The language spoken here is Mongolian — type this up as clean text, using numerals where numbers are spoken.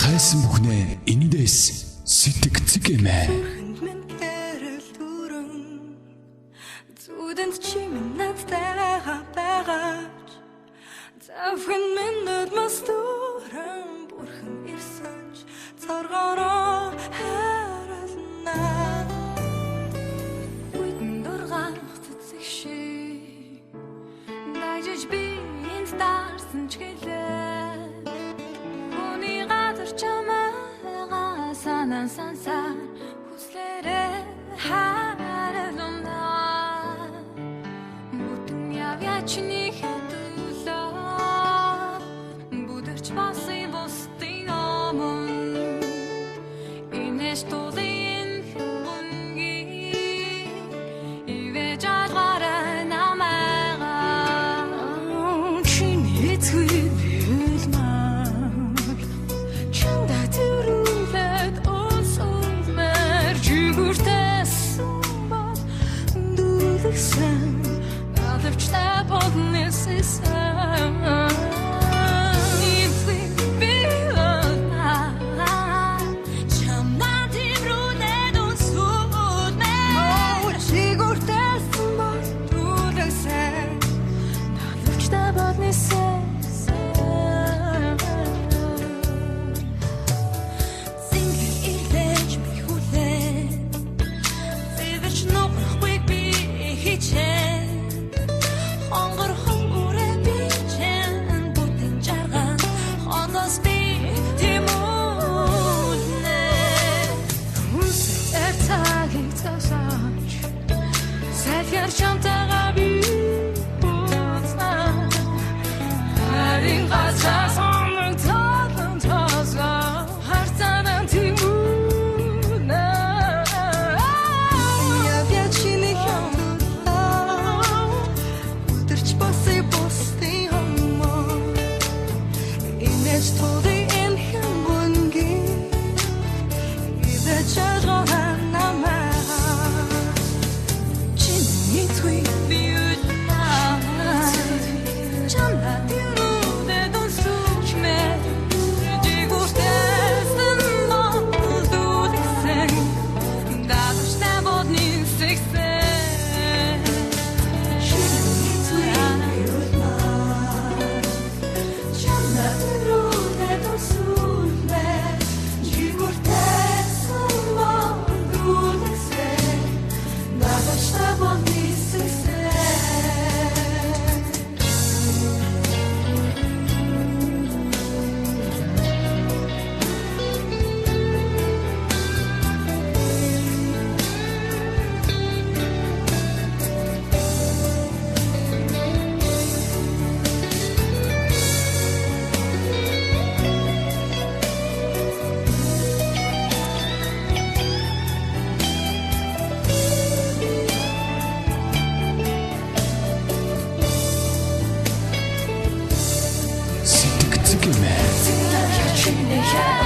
хайсан бүхнээ эндээс сэтгэцэг эмээ. Зүдэнд чимэн надтай хапагаач завхэн минут мастуран бурхан ирсэнч царгараа харална үйтэн дургаах цэцэг шиг дайжиж би энэ старсан ч гэлээ үний газар чамайгаа санан сансаар хүслээрээ харална Чини хатула будерч баси бостиамон инестолин хунги ивежагара намага чини твилмар чанда турулет осумер жигуртес бат дулсан Step on this is Сэтгэцэг эмээ.